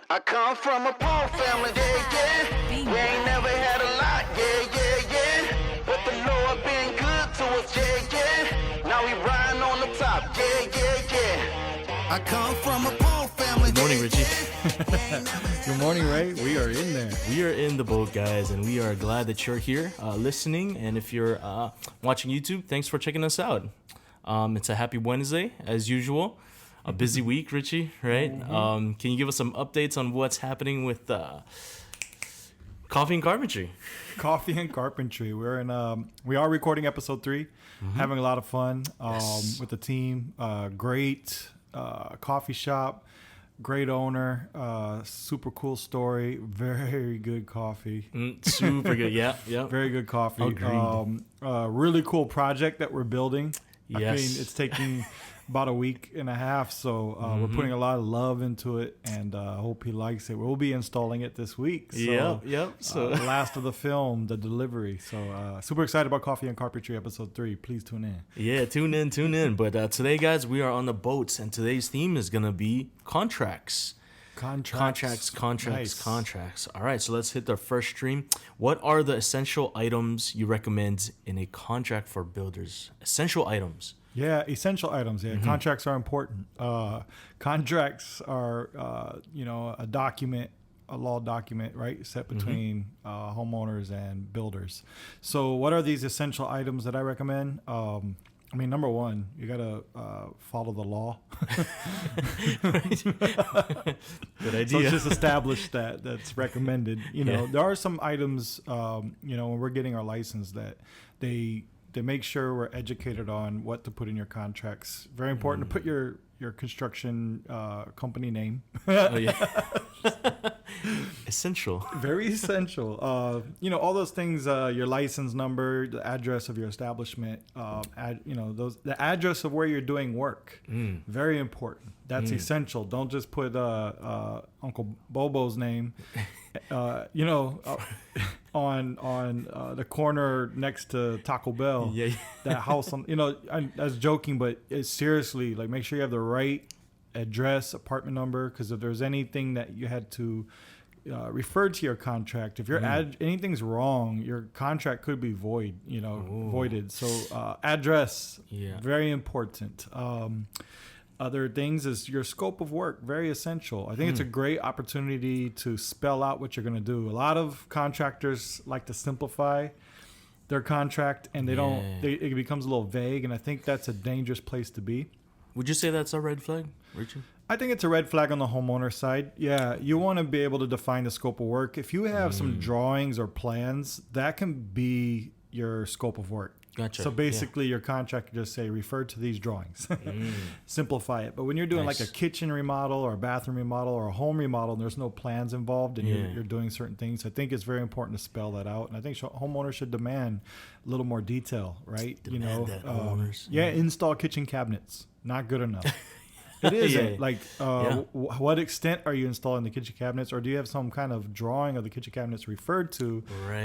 I come from a poor family, yeah. We ain't never had a lot, yeah. But the Lord been good to us, yeah. Now we riding on the top, yeah. I come from a poor family. Good morning, Richie. Good morning, Ray. We are in there. We are in the boat, guys, and we are glad that you're here listening. And if you're watching YouTube, thanks for checking us out. It's a happy Wednesday, as usual. A busy week, Richie, right? Mm-hmm. Can you give us some updates on what's happening with Coffee and Carpentry? Coffee and Carpentry. We are recording episode 3, having a lot of fun with the team. Great coffee shop, great owner, super cool story, very good coffee. Super good, yeah. Very good coffee. Agreed. Really cool project that we're building. Yes. I mean, it's taking about a week and a half, so we're putting a lot of love into it, and I hope he likes it. We'll be installing it this week. So, Yep. So the last of the film, the delivery. So super excited about Coffee and Carpentry episode 3. Please tune in. Yeah, tune in. But today, guys, we are on the boats, and today's theme is going to be contracts. Contracts. Nice. All right, so let's hit the first stream. What are the essential items you recommend in a contract for builders? Essential items. Yeah, essential items. Yeah, contracts are important. Contracts are, a document, a law document, right, set between homeowners and builders. So what are these essential items that I recommend? Number one, you got to follow the law. Good idea. So it's just established that's recommended. There are some items, when we're getting our license that they make sure we're educated on what to put in your contracts. Very important to put your construction company name. Oh, yeah. Essential. Very essential. All those things, your license number, the address of your establishment, the address of where you're doing work. Very important. That's essential. Don't just put Uncle Bobo's name, on the corner next to Taco Bell. Yeah. That house, I was joking, but it's seriously, like, make sure you have the right address, apartment number, because if there's anything that you had to refer to your contract, if anything's wrong, your contract could be voided. So address, very important. Other things is your scope of work, very essential. I think it's a great opportunity to spell out what you're going to do. A lot of contractors like to simplify their contract, and it becomes a little vague, and I think that's a dangerous place to be. Would you say that's a red flag, Richard? I think it's a red flag on the homeowner side. Yeah, you want to be able to define the scope of work. If you have some drawings or plans, that can be your scope of work. Gotcha. So basically, your contract can just say, refer to these drawings. Simplify it. But when you're doing like a kitchen remodel or a bathroom remodel or a home remodel, and there's no plans involved, and you're doing certain things, I think it's very important to spell that out. And I think homeowners should demand a little more detail, right? Homeowners. Install kitchen cabinets. Not good enough. It isn't. What extent are you installing the kitchen cabinets, or do you have some kind of drawing of the kitchen cabinets referred to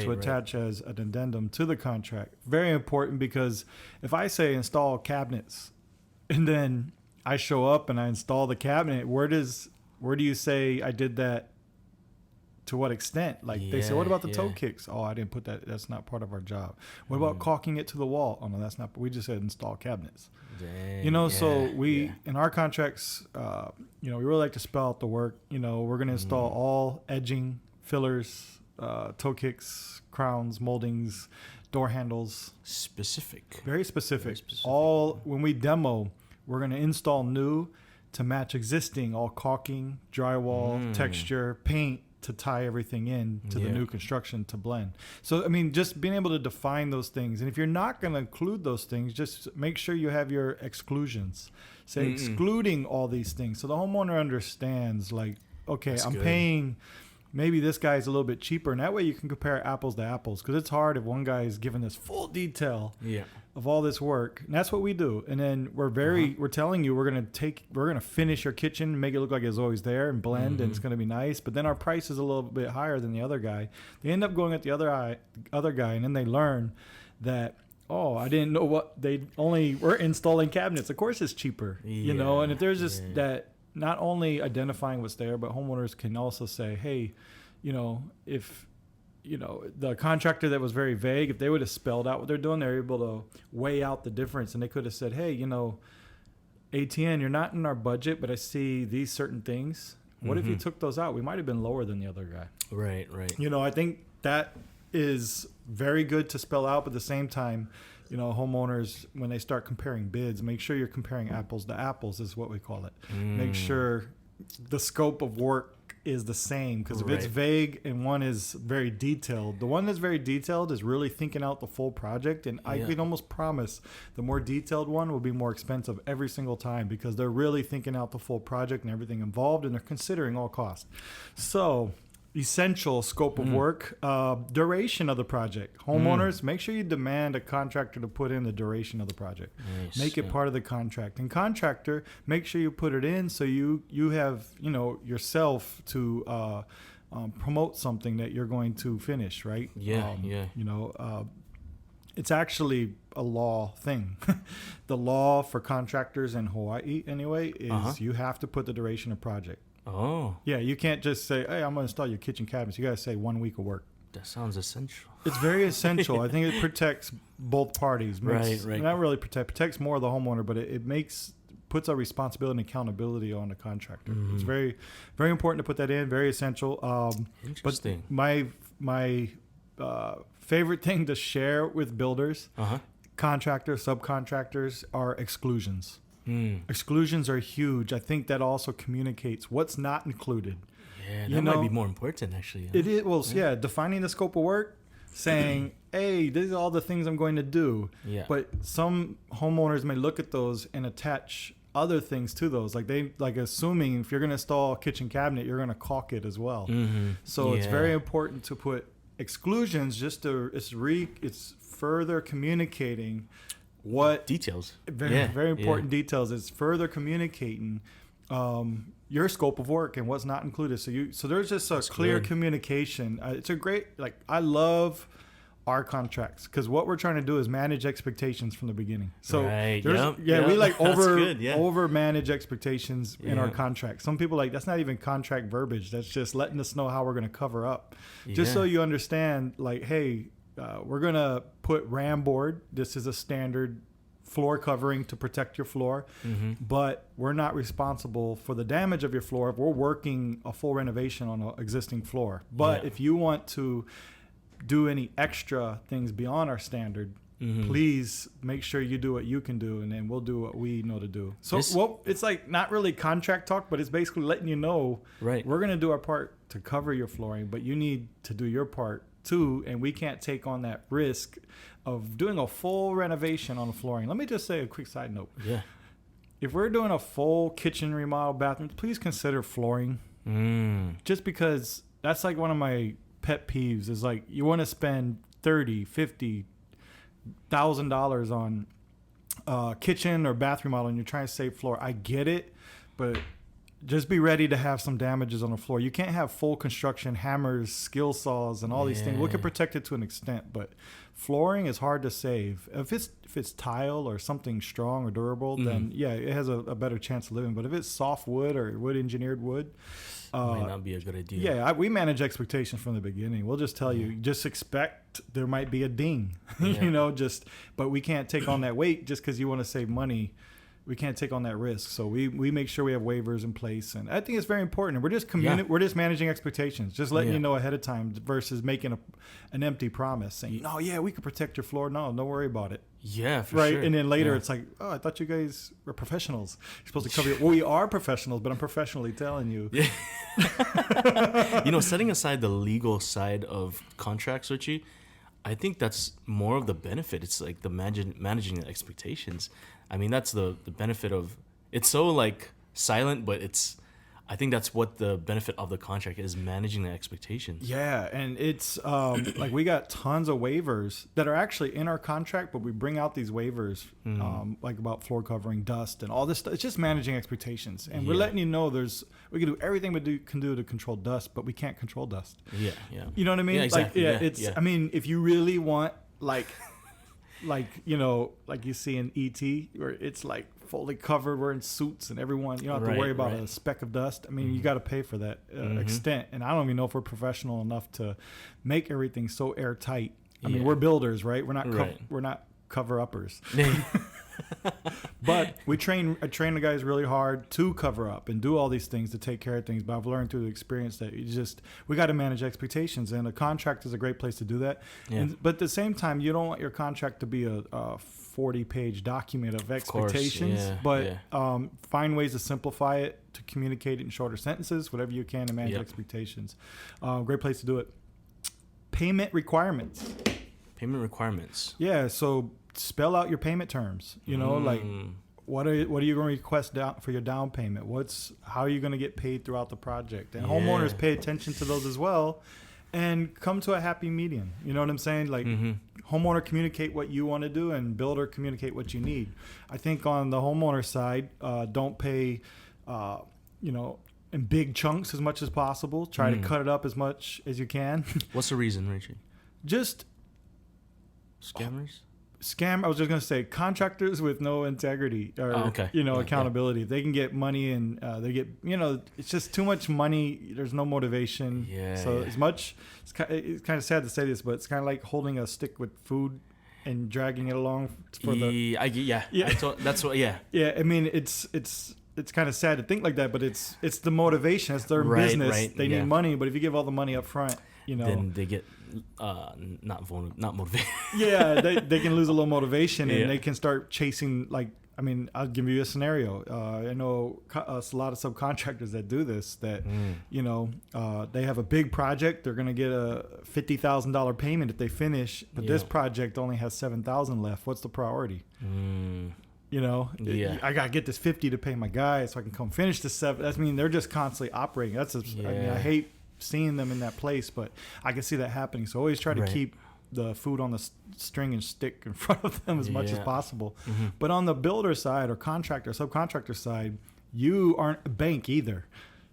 attach as an addendum to the contract? Very important, because if I say install cabinets and then I show up and I install the cabinet, where do you say I did that? To what extent? They say, what about the toe kicks? Oh, I didn't put that. That's not part of our job. What about caulking it to the wall? Oh, no, that's not. We just said install cabinets. Dang, so in our contracts, we really like to spell out the work. We're going to install all edging, fillers, toe kicks, crowns, moldings, door handles. Very specific. When we demo, we're going to install new to match existing, all caulking, drywall, texture, paint, to tie everything in to the new construction to blend. So, just being able to define those things. And if you're not going to include those things, just make sure you have your exclusions. Say excluding all these things. So the homeowner understands, That's I'm good. paying, maybe this guy's a little bit cheaper. And that way you can compare apples to apples. Because it's hard if one guy is giving this full detail of all this work. And that's what we do. And then we're telling you, we're going to finish your kitchen, make it look like it's always there and blend, and it's going to be nice. But then our price is a little bit higher than the other guy. They end up going at the other guy, and then they learn that, I didn't know what they only were installing cabinets. Of course it's cheaper, and if there's just that not only identifying what's there, but homeowners can also say, hey, if the contractor that was very vague, if they would have spelled out what they're doing, they're able to weigh out the difference. And they could have said, hey, ATN, you're not in our budget, but I see these certain things. What if you took those out? We might have been lower than the other guy. Right. I think that is very good to spell out, but at the same time, homeowners, when they start comparing bids, make sure you're comparing apples to apples is what we call it. Make sure the scope of work is the same, because if it's vague and one is very detailed, the one that's very detailed is really thinking out the full project, and I can almost promise the more detailed one will be more expensive every single time, because they're really thinking out the full project and everything involved, and they're considering all costs. So essential scope of work, duration of the project. Homeowners, make sure you demand a contractor to put in the duration of the project. Nice. Make it part of the contract. And contractor, make sure you put it in so you have yourself to promote something that you're going to finish, right? It's actually a law thing. The law for contractors in Hawaii anyway is you have to put the duration of project. Oh. Yeah, you can't just say, hey, I'm going to install your kitchen cabinets. You got to say 1 week of work. That sounds essential. It's very essential. I think it protects both parties. Right. Not really protects more the homeowner, but it puts a responsibility and accountability on the contractor. It's very, very important to put that in. Very essential. Interesting. But my favorite thing to share with builders, contractors, subcontractors, are exclusions. Exclusions are huge. I think that also communicates what's not included. Yeah, that might be more important, actually. It is. Well, defining the scope of work, saying, hey, these are all the things I'm going to do. Yeah. But some homeowners may look at those and attach other things to those. Like assuming if you're going to install a kitchen cabinet, you're going to caulk it as well. So it's very important to put exclusions it's further communicating what details, very important details. It's further communicating your scope of work and what's not included. So there's just a clear communication. It's a great, I love our contracts, because what we're trying to do is manage expectations from the beginning. So we over manage expectations in our contract. Some people that's not even contract verbiage. That's just letting us know how we're going to cover up. Just so you understand, hey, we're going to put ram board. This is a standard floor covering to protect your floor, but we're not responsible for the damage of your floor if we're working a full renovation on an existing floor. But if you want to do any extra things beyond our standard, please make sure you do what you can do, and then we'll do what we know to do. So it's not really contract talk, but it's basically letting you know, we're going to do our part to cover your flooring, but you need to do your part too, and we can't take on that risk of doing a full renovation on the flooring. Let me just say a quick side note. Yeah. If we're doing a full kitchen remodel, bathroom, please consider flooring. Just because that's one of my pet peeves is you want to spend $30,000-$50,000 on kitchen or bathroom remodel and you're trying to save floor. I get it, but just be ready to have some damages on the floor. You can't have full construction, hammers, skill saws, and all these things. We can protect it to an extent, but flooring is hard to save. If it's tile or something strong or durable, then it has a better chance of living. But if it's soft wood or wood engineered wood, might not be a good idea. We manage expectations from the beginning. We'll just tell you, just expect there might be a ding, but we can't take on that weight just because you want to save money. We can't take on that risk. So we make sure we have waivers in place. And I think it's very important. We're just we're just managing expectations, just letting you know ahead of time versus making an empty promise saying, we could protect your floor. No, don't worry about it. Yeah, for sure. And then later it's I thought you guys were professionals. You're supposed to cover your... Well, we are professionals, but I'm professionally telling you. Yeah. Setting aside the legal side of contracts, Richie, I think that's more of the benefit. It's the managing the expectations. I mean, that's the benefit of it's so silent, but I think that's what the benefit of the contract is, managing the expectations. Yeah, and it's we got tons of waivers that are actually in our contract, but we bring out these waivers about floor covering, dust, and all this stuff. It's just managing expectations, and we're letting you know we can do everything we can do to control dust, but we can't control dust. Yeah. You know what I mean? Yeah, exactly. I mean, if you really want like you see in E.T. where it's fully covered. We're in suits, and everyone, you don't have to worry about a speck of dust. I mean, you got to pay for that extent. And I don't even know if we're professional enough to make everything so airtight. I mean, we're builders, right? We're not cover-uppers. But I train the guys really hard to cover up and do all these things to take care of things. But I've learned through the experience that we got to manage expectations, and a contract is a great place to do that. Yeah. But at the same time, you don't want your contract to be a 40-page document of expectations. Find ways to simplify it, to communicate it in shorter sentences, whatever you can to manage expectations. Great place to do it. Payment requirements. Yeah, so spell out your payment terms. You know, like what are you going to request for your down payment? How are you going to get paid throughout the project? And homeowners pay attention to those as well, and come to a happy median. You know what I'm saying? Like homeowner communicate what you want to do, and builder communicate what you need. I think on the homeowner side, don't pay, in big chunks as much as possible. Try to cut it up as much as you can. What's the reason, Richie? Just scammers. I was just going to say contractors with no integrity or, accountability. They can get money and they get, it's just too much money. There's no motivation. It's kind of sad to say this, but it's kind of like holding a stick with food and dragging it along for Yeah. I mean, it's kind of sad to think like that, but it's the motivation. It's their business. They need money, but if you give all the money up front, then they get not motivated. They can lose a little motivation, and they can start chasing. I'll give you a scenario. I know a lot of subcontractors that do this. That they have a big project. They're gonna get a $50,000 payment if they finish, but this project only has $7,000 left. What's the priority? I gotta get this 50 to pay my guy so I can come finish the 7. They're just constantly operating. I hate seeing them in that place, but I can see that happening. So always try to keep the food on the string and stick in front of them as much as possible. But on the builder side or subcontractor side, you aren't a bank either.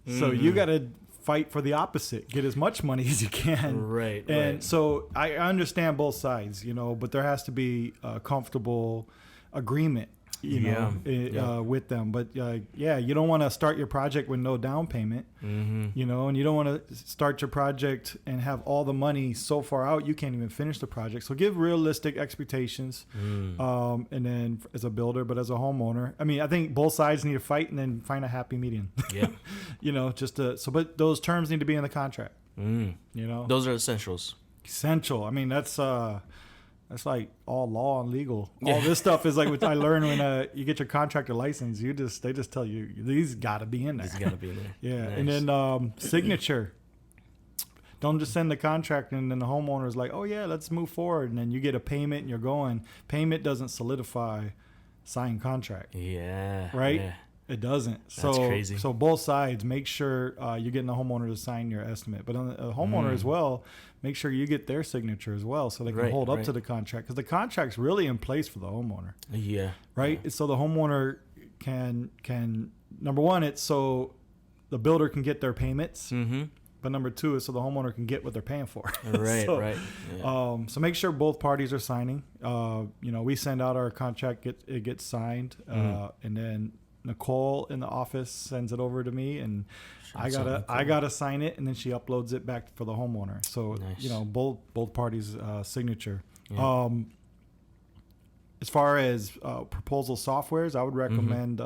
So you got to fight for the opposite. Get as much money as you can. So I understand both sides, but there has to be a comfortable agreement with them. But you don't want to start your project with no down payment, and you don't want to start your project and have all the money so far out you can't even finish the project. So give realistic expectations, and then as a builder, but as a homeowner, I think both sides need to fight and then find a happy median. But those terms need to be in the contract. Those are essentials. That's like all law and legal. All this stuff is like what I learned when you get your contractor license. They just tell you these got to be in there. These got to be in there. Nice. And then signature. Don't just send the contract and then the homeowner is like, oh yeah, let's move forward, and then you get a payment and you're going. Payment doesn't solidify signed contract. Right. Yeah. It doesn't. That's crazy. So both sides, make sure you're getting the homeowner to sign your estimate. But on the homeowner as well, make sure you get their signature as well so they can hold up to the contract. Because the contract's really in place for the homeowner. Right? Yeah. So the homeowner can number one, it's so the builder can get their payments. But number two is so the homeowner can get what they're paying for. So make sure both parties are signing. We send out our contract, it gets signed, and then Nicole in the office sends it over to me, and I gotta sign it, and then she uploads it back for the homeowner. So both parties' signature. As far as proposal softwares, I would recommend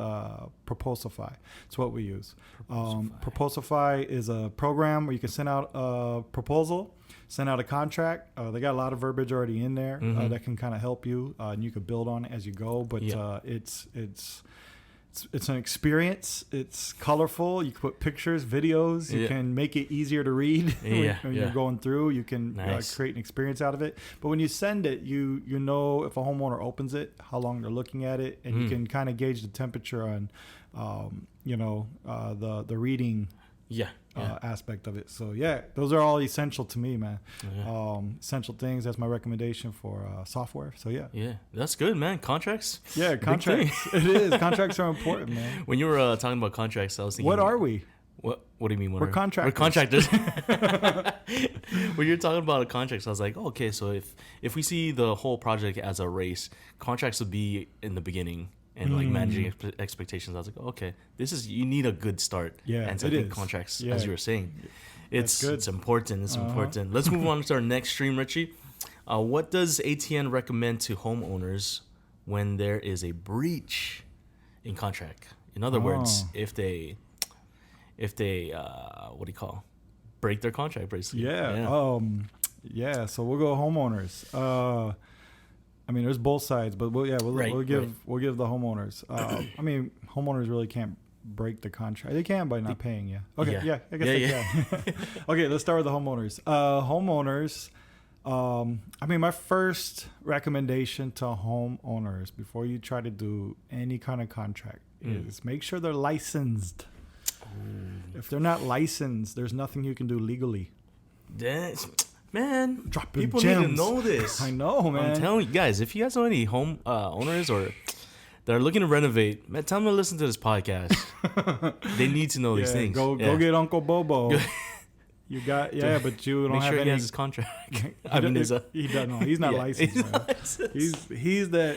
Proposify. It's what we use. Proposify is a program where you can send out a proposal, send out a contract. They got a lot of verbiage already in there that can kind of help you, and you can build on it as you go. But it's an experience. It's colorful. You can put pictures, videos. You can make it easier to read when you're going through. You can create an experience out of it. But when you send it, you know if a homeowner opens it, how long they're looking at it, and you can kind of gauge the temperature on, the reading aspect of it. So those are all essential to me, man. Essential things. That's my recommendation for software. So that's good, man. Contracts. Contracts. It is. Contracts are important, man. When you were talking about contracts, I was thinking, what are we? What do you mean? We're contractors. We're contractors. When you're talking about a contract, I was like, okay, so if we see the whole project as a race, contracts would be in the beginning, and like managing expectations. I was like, okay, you need a good start. Yeah, and so I it think is. contracts, Yeah. as you were saying, That's good. it's important. It's important. Let's move on to our next stream, Richie. What does ATN recommend to homeowners when there is a breach in contract? In other words, if they what do you call, break their contract, basically. Yeah. So we'll go homeowners. I mean, there's both sides, but we'll give the homeowners. I mean, homeowners really can't break the contract. They can by not paying you. Okay, yeah, I guess they can. Okay, let's start with the homeowners. Homeowners. I mean, my first recommendation to homeowners before you try to do any kind of contract is make sure they're licensed. If they're not licensed, there's nothing you can do legally. Man, people gems. need to know this. I know, man. I'm telling you guys, if you guys know any home owners or that are looking to renovate, man, tell them to listen to this podcast. They need to know these things. Go get Uncle Bobo. You got but you don't Make have sure any. he has his contract. He doesn't know. He's not licensed. He's Man. not licensed.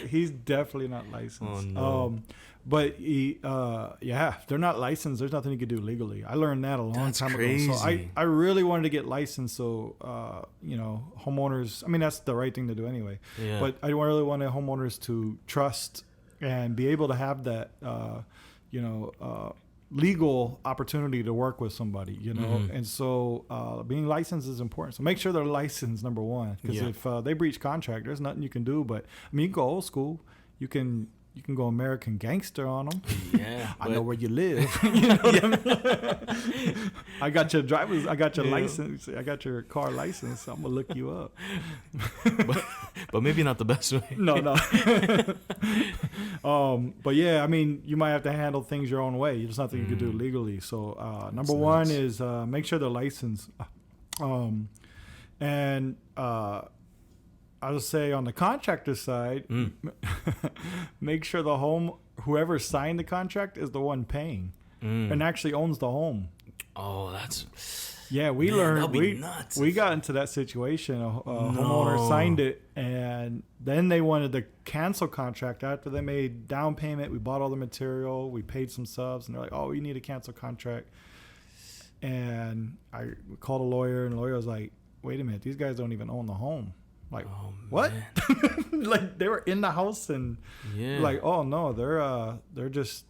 He's definitely not licensed. Oh, no. But if they're not licensed, there's nothing you can do legally. I learned that a long time crazy. ago. So I really wanted to get licensed. So homeowners. I mean, that's the right thing to do anyway. Yeah. But I really wanted homeowners to trust and be able to have that, legal opportunity to work with somebody, and so being licensed is important. So make sure they're licensed, number one, because if they breach contract, there's nothing you can do. But I mean, you can go old school. You can go American Gangster on them. Yeah, I know where you live. You know what I mean? I got your license. I got your car license. I'm gonna look you up. but maybe not the best way. No. But yeah, I mean, you might have to handle things your own way. There's nothing you can do legally. So number one is make sure they're licensed. And I would say on the contractor side, make sure whoever signed the contract is the one paying and actually owns the home. Oh, we learned nuts. We got into that situation. A homeowner signed it, and then they wanted to cancel contract after they made down payment. We bought all the material, we paid some subs, and they're like, "Oh, you need to cancel contract." And I called a lawyer, and the lawyer was like, "Wait a minute, these guys don't even own the home." Like, what? Like, they were in the house, and like, oh no, they're just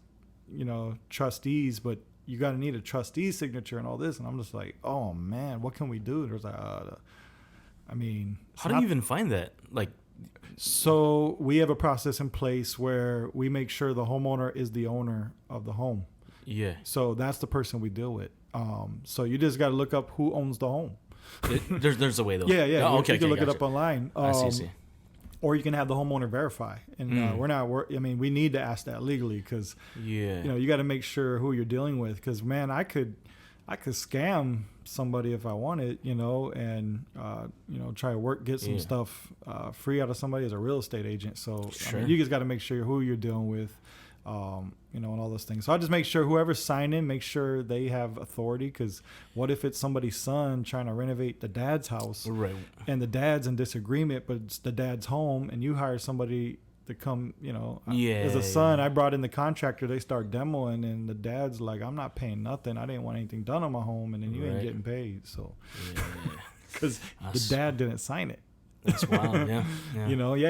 trustees, but you got to need a trustee signature and all this. And I'm just like, oh man, what can we do? There's like, I mean, how do you even find that? Like, so we have a process in place where we make sure the homeowner is the owner of the home. Yeah. So that's the person we deal with. So you just got to look up who owns the home. There's a way though. Yeah. Oh, you can look it up online. I see. Or you can have the homeowner verify. And we need to ask that legally because you got to make sure who you're dealing with. Because man, I could scam somebody if I wanted, and try to get some stuff free out of somebody as a real estate agent. So sure. You just got to make sure who you're dealing with. And all those things. So I just make sure whoever's signing, make sure they have authority. Because what if it's somebody's son trying to renovate the dad's house, right? And the dad's in disagreement, but it's the dad's home, and you hire somebody to come. As a son, I brought in the contractor. They start demoing, and the dad's like, "I'm not paying nothing. I didn't want anything done on my home, and then you ain't getting paid." So, because the dad didn't sign it. That's wild. Yeah.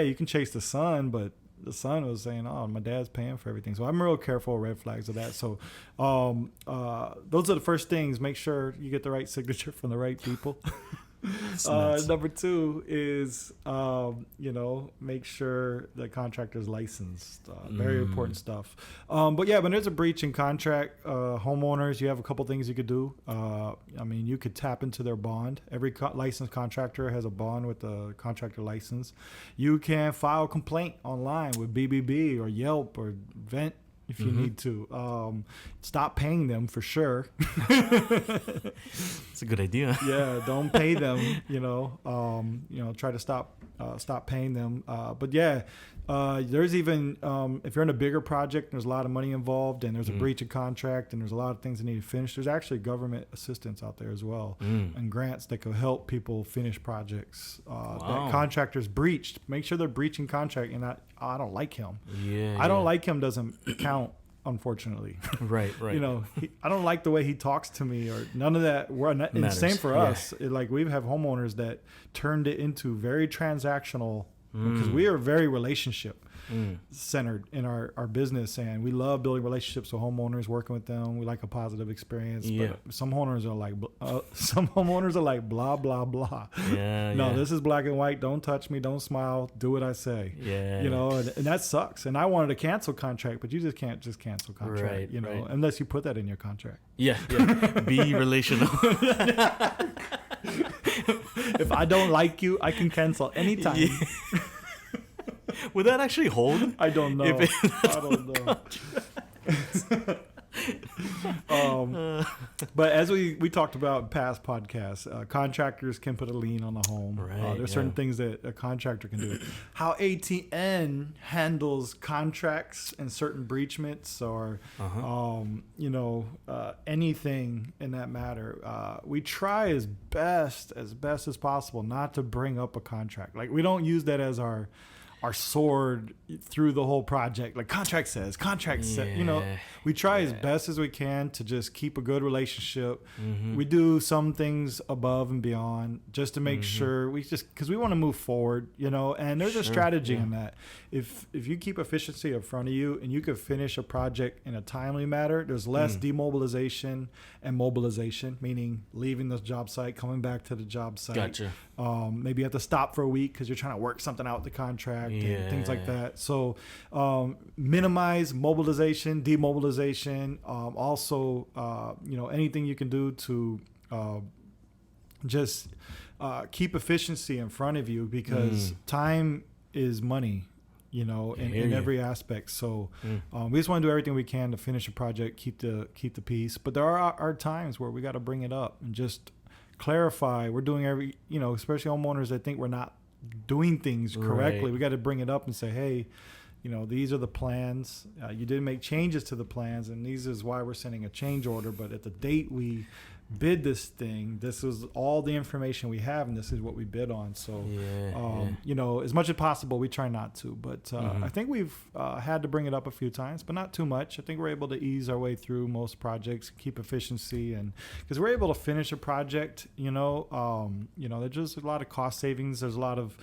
You can chase the son, but the son was saying, "Oh, my dad's paying for everything." So I'm real careful, red flags of that. So those are the first things. Make sure you get the right signature from the right people. Number two is, make sure the contractor's licensed. Very important stuff. But when there's a breach in contract, homeowners, you have a couple things you could do. You could tap into their bond. Every licensed contractor has a bond with the contractor license. You can file a complaint online with BBB or Yelp or Vent if you need to. Stop paying them for sure. It's a good idea. Yeah, don't pay them. Try to stop stop paying them. But yeah, there's even if you're in a bigger project, there's a lot of money involved, and there's a breach of contract, and there's a lot of things that need to finish. There's actually government assistance out there as well, and grants that could help people finish projects that contractors breached. Make sure they're breaching contract, and I don't like him. I don't like him doesn't count. Unfortunately, right. You know, I don't like the way he talks to me, or none of that. And the same for us. Like we have homeowners that turned it into very transactional because we are very relationship centered in our business, and we love building relationships with homeowners, working with them. We like a positive experience. But some homeowners are like blah blah blah. This is black and white. Don't touch me. Don't smile. Do what I say. You know, and that sucks. And I wanted to cancel contract, but you just can't cancel contract. Right, you know, unless you put that in your contract. Be relational. If I don't like you, I can cancel anytime. Would that actually hold? I don't know. I don't know. But as we talked about in past podcasts, contractors can put a lien on the home. There's certain things that a contractor can do. How ATN handles contracts and certain breachments or anything in that matter, we try as best as possible not to bring up a contract. Like we don't use that as our sword through the whole project. Like contract says, you know, we try as best as we can to just keep a good relationship. We do some things above and beyond just to make sure because we want to move forward, you know, and there's a strategy in that. If you keep efficiency in front of you and you can finish a project in a timely manner, there's less demobilization and mobilization, meaning leaving the job site, coming back to the job site. Gotcha. Maybe you have to stop for a week because you're trying to work something out with the contract and things like that. So minimize mobilization, demobilization. Also, anything you can do to just keep efficiency in front of you because time is money. You know, in every aspect. So we just want to do everything we can to finish a project, keep the peace. But there are times where we got to bring it up and just clarify. We're doing especially homeowners that think we're not doing things correctly. Right. We got to bring it up and say, hey, you know, these are the plans. You didn't make changes to the plans, and these is why we're sending a change order. But at the date we bid this thing, this was all the information we have, and this is what we bid on. So, as much as possible, we try not to. But I think we've had to bring it up a few times, but not too much. I think we're able to ease our way through most projects, keep efficiency, and because we're able to finish a project, there's just a lot of cost savings. There's a lot of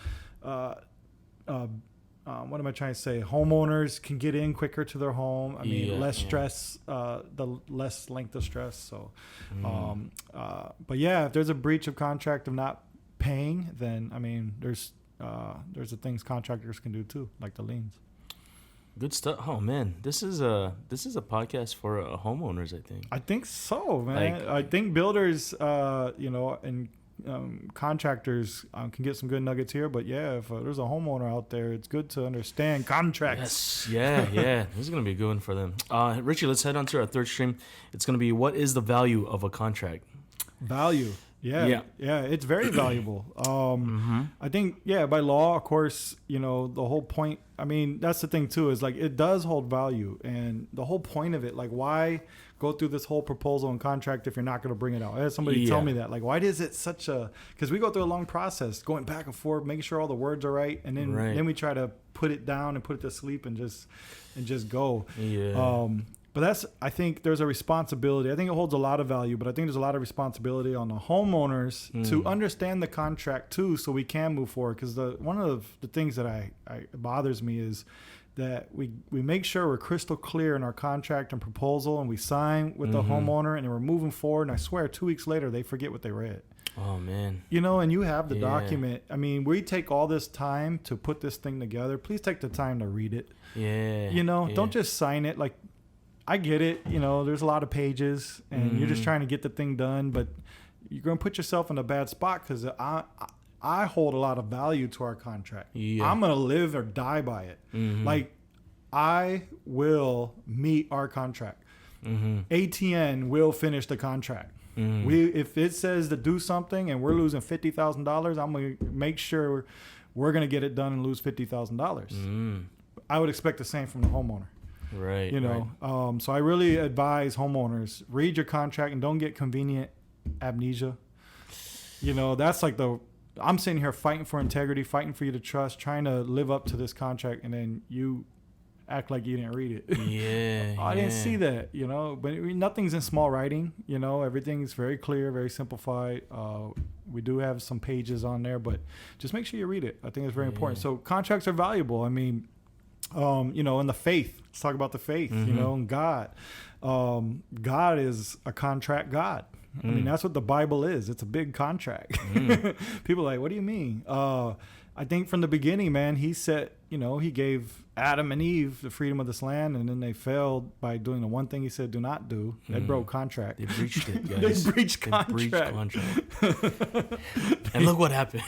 what am I trying to say? Homeowners can get in quicker to their home. I mean, less stress, the less length of stress. So, but yeah, if there's a breach of contract of not paying, then I mean, there's the things contractors can do too, like the liens. Good stuff. Oh man, this is a podcast for homeowners. I think so, man. I think builders, and contractors can get some good nuggets here, but if there's a homeowner out there, it's good to understand contracts. This is gonna be a good one for them. Richie, let's head on to our third stream. It's gonna be, what is the value of a contract? Value. It's very valuable. I think by law, of course, the whole point, I mean, that's the thing too, is like it does hold value, and the whole point of it, like, why go through this whole proposal and contract if you're not going to bring it out? I had somebody tell me that, like, why is it such a, because we go through a long process going back and forth, making sure all the words are right, and then we try to put it down and put it to sleep and just go. But I think there's a responsibility. I think it holds a lot of value, but I think there's a lot of responsibility on the homeowners to understand the contract too, so we can move forward. Because one of the things that bothers me is that we make sure we're crystal clear in our contract and proposal, and we sign with the homeowner, and then we're moving forward. And I swear, 2 weeks later, they forget what they read. Oh man. And you have the document. I mean, we take all this time to put this thing together. Please take the time to read it. Don't just sign it. Like, I get it. There's a lot of pages, and you're just trying to get the thing done, but you're going to put yourself in a bad spot, because I hold a lot of value to our contract. I'm going to live or die by it. Like, I will meet our contract. ATN will finish the contract. If it says to do something and we're losing $50,000, I'm going to make sure we're going to get it done and lose $50,000. I would expect the same from the homeowner. Right. You know, so I really advise homeowners, read your contract and don't get convenient amnesia. You know, that's like I'm sitting here fighting for integrity, fighting for you to trust, trying to live up to this contract, and then you act like you didn't read it. Yeah. I didn't see that, you know, but nothing's in small writing, you know, everything's very clear, very simplified. We do have some pages on there, but just make sure you read it. I think it's very important. So contracts are valuable. I mean, you know, in the faith, let's talk about the faith, you know, and God. God is a contract God. I mean, that's what the Bible is. It's a big contract. People are like, what do you mean? I think from the beginning, man, he said, you know, he gave Adam and Eve the freedom of this land, and then they failed by doing the one thing he said do not do. They broke contract. They breached it, guys. They breached contract. And look what happened.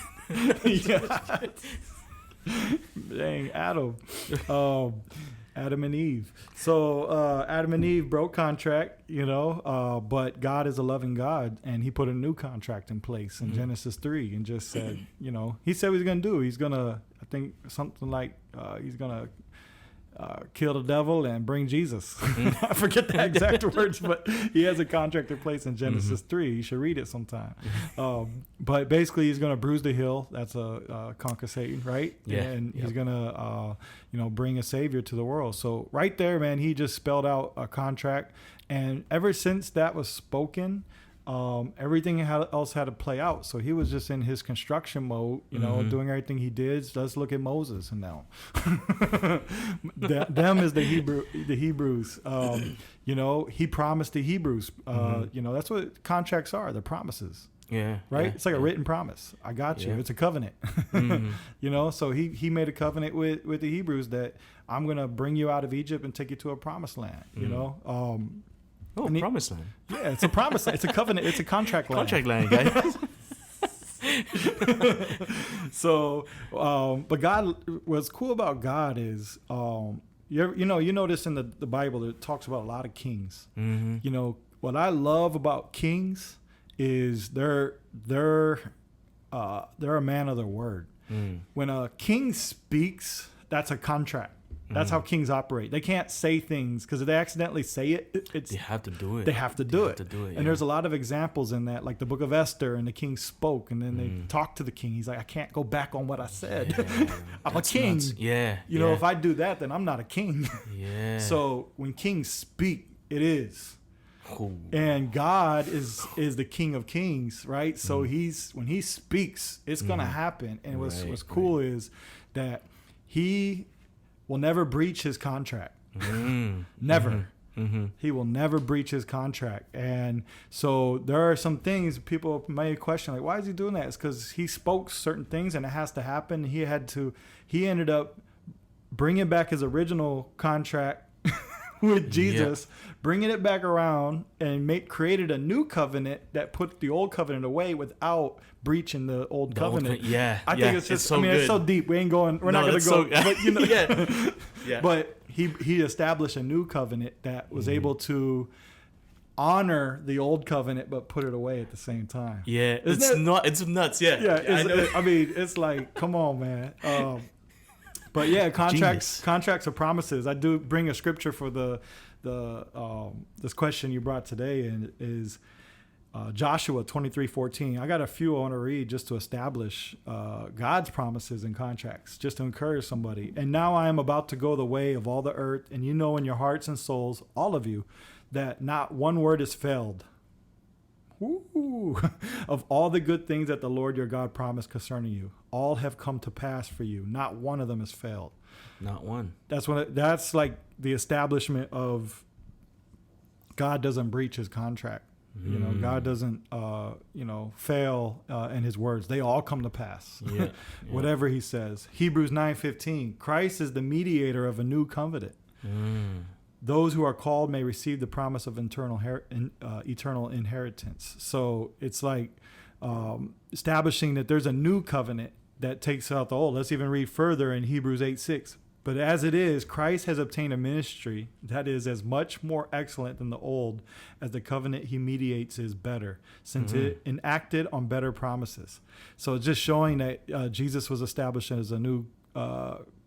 Yeah. Dang, Adam. Adam and Eve. So Adam and Eve broke contract, you know, but God is a loving God, and he put a new contract in place in Genesis 3 and just said, you know, he said what he's going to do. He's going to, I think something like he's going to kill the devil and bring Jesus. I forget the exact words, but he has a contract in place in Genesis 3. You should read it sometime. But basically, he's going to bruise the heel. That's a conquer Satan, right? Yeah. And he's going to, you know, bring a savior to the world. So right there, man, he just spelled out a contract. And ever since that was spoken, everything else had to play out. So he was just in his construction mode, you know, doing everything he did. Let's look at Moses and now. Them is the Hebrews. You know, he promised the Hebrews. You know, that's what contracts are. They're promises. Yeah. Right? Yeah, it's like a written promise. I got you. Yeah. It's a covenant. You know, so he made a covenant with the Hebrews that I'm going to bring you out of Egypt and take you to a promised land, you know. Promised land. Yeah, it's a promise. It's a covenant. It's a contract land. Contract land, guys. So, but God, what's cool about God is, you notice in the Bible it talks about a lot of kings. You know, what I love about kings is they're a man of their word. When a king speaks, that's a contract. That's how kings operate. They can't say things because if they accidentally say it, they have to do it. They have to do it. Yeah. And there's a lot of examples in that, like the book of Esther, and the king spoke, and then they talked to the king. He's like, I can't go back on what I said. Yeah, I'm a king. Nuts. Yeah. You know, if I do that, then I'm not a king. Yeah. So when kings speak, it is. Ooh. And God is the King of Kings, right? So when he speaks, it's gonna happen. And what's cool is that he will never breach his contract. Never. He will never breach his contract. And so there are some things people may question, like, why is he doing that? It's because he spoke certain things and it has to happen. He ended up bringing back his original contract with Jesus, bringing it back around and created a new covenant that put the old covenant away without breaching the old covenant. I think it's just, it's so deep. We're not going to go, but you know, but he established a new covenant that was able to honor the old covenant, but put it away at the same time. Yeah. It's nuts. Yeah. I mean, it's like, come on, man. But yeah, contracts are promises. I do bring a scripture for this question you brought today, and is Joshua 23:14. I got a few I want to read just to establish God's promises and contracts, just to encourage somebody. And now I am about to go the way of all the earth, and you know in your hearts and souls, all of you, that not one word is failed. Woo. Of all the good things that the Lord your God promised concerning you, all have come to pass for you. Not one of them has failed. Not one. That's like the establishment of God doesn't breach his contract. You know, God doesn't, fail in his words. They all come to pass. Yeah. Whatever he says. Hebrews 9:15. Christ is the mediator of a new covenant. Those who are called may receive the promise of eternal inheritance. So it's like establishing that there's a new covenant that takes out the old. Let's even read further in Hebrews 8:6. But as it is, Christ has obtained a ministry that is as much more excellent than the old, as the covenant he mediates is better, since it enacted on better promises. So it's just showing that Jesus was established as a new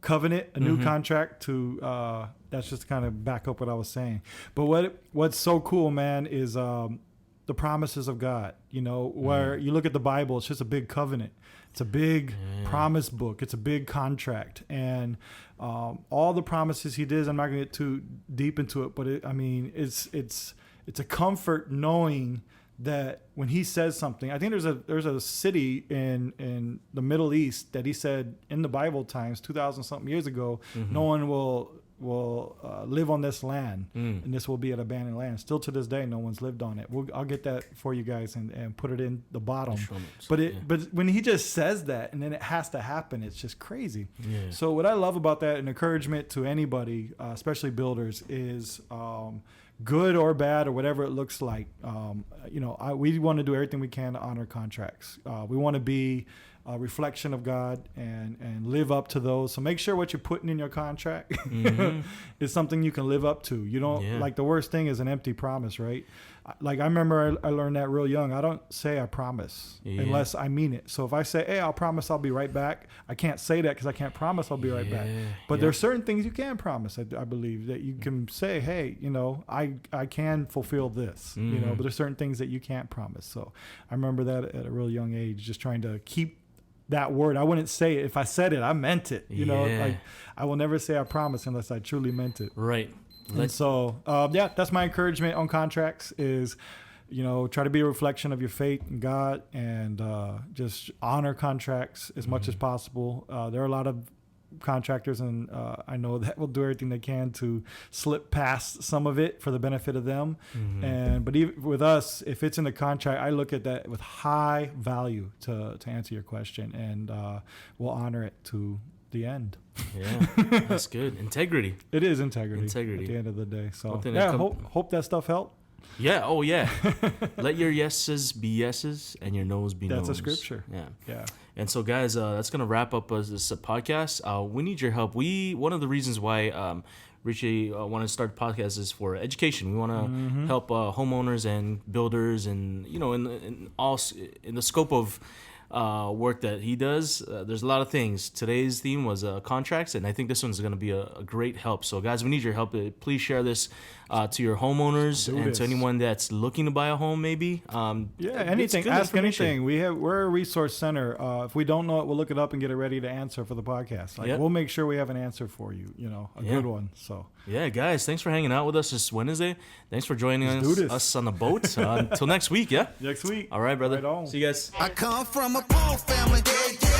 covenant, a new contract to that's just kind of back up what I was saying. But what's so cool, man, is the promises of God. You know, where you look at the Bible, it's just a big covenant. It's a big promise book. It's a big contract. And all the promises he did, I'm not going to get too deep into it, but it's a comfort knowing that when he says something, I think there's a city in the Middle East that he said in the Bible times, 2,000 something years ago, no one will live on this land, and this will be an abandoned land. Still to this day, no one's lived on it. I'll get that for you guys and put it in the bottom. But when he just says that, and then it has to happen, it's just crazy. Yeah. So what I love about that, and encouragement to anybody, especially builders, is good or bad or whatever it looks like. We want to do everything we can to honor contracts. We want to be a reflection of God and live up to those. So make sure what you're putting in your contract is something you can live up to. You don't like the worst thing is an empty promise, right? Like I remember I learned that real young. I don't say I promise unless I mean it. So if I say, hey, I'll promise I'll be right back, I can't say that because I can't promise I'll be right back. But there are certain things you can promise, I believe, that you can say, hey, I can fulfill this, but there's certain things that you can't promise. So I remember that at a real young age, just trying to keep that word. I wouldn't say it. If I said it, I meant it. Like I will never say I promise unless I truly meant it. Right. And so, that's my encouragement on contracts is, try to be a reflection of your faith in God and just honor contracts as much as possible. There are a lot of contractors, and I know that will do everything they can to slip past some of it for the benefit of them. But even with us, if it's in the contract, I look at that with high value to answer your question, and we'll honor it to the end. Yeah, that's good. Integrity. It is integrity at the end of the day. So hope that stuff helped. Yeah. Oh yeah. Let your yeses be yeses and your no's be no's. That's a scripture. Yeah. And so guys, that's gonna wrap up this podcast. We need your help. One of the reasons why Richie wanted to start the podcast is for education. We want to help homeowners and builders, and in the scope of work that he does. There's a lot of things. Today's theme was contracts, and I think this one's going to be a great help. So guys, we need your help. Please share this to your homeowners to anyone that's looking to buy a home, maybe. Anything. Ask anything. We're a resource center. If we don't know it, we'll look it up and get it ready to answer for the podcast. We'll make sure we have an answer for you. A good one. So guys, thanks for hanging out with us this Wednesday. Thanks for joining us on the boat. Until next week. Next week. All right, brother. Right on. See you guys. I come from a poor family, yeah.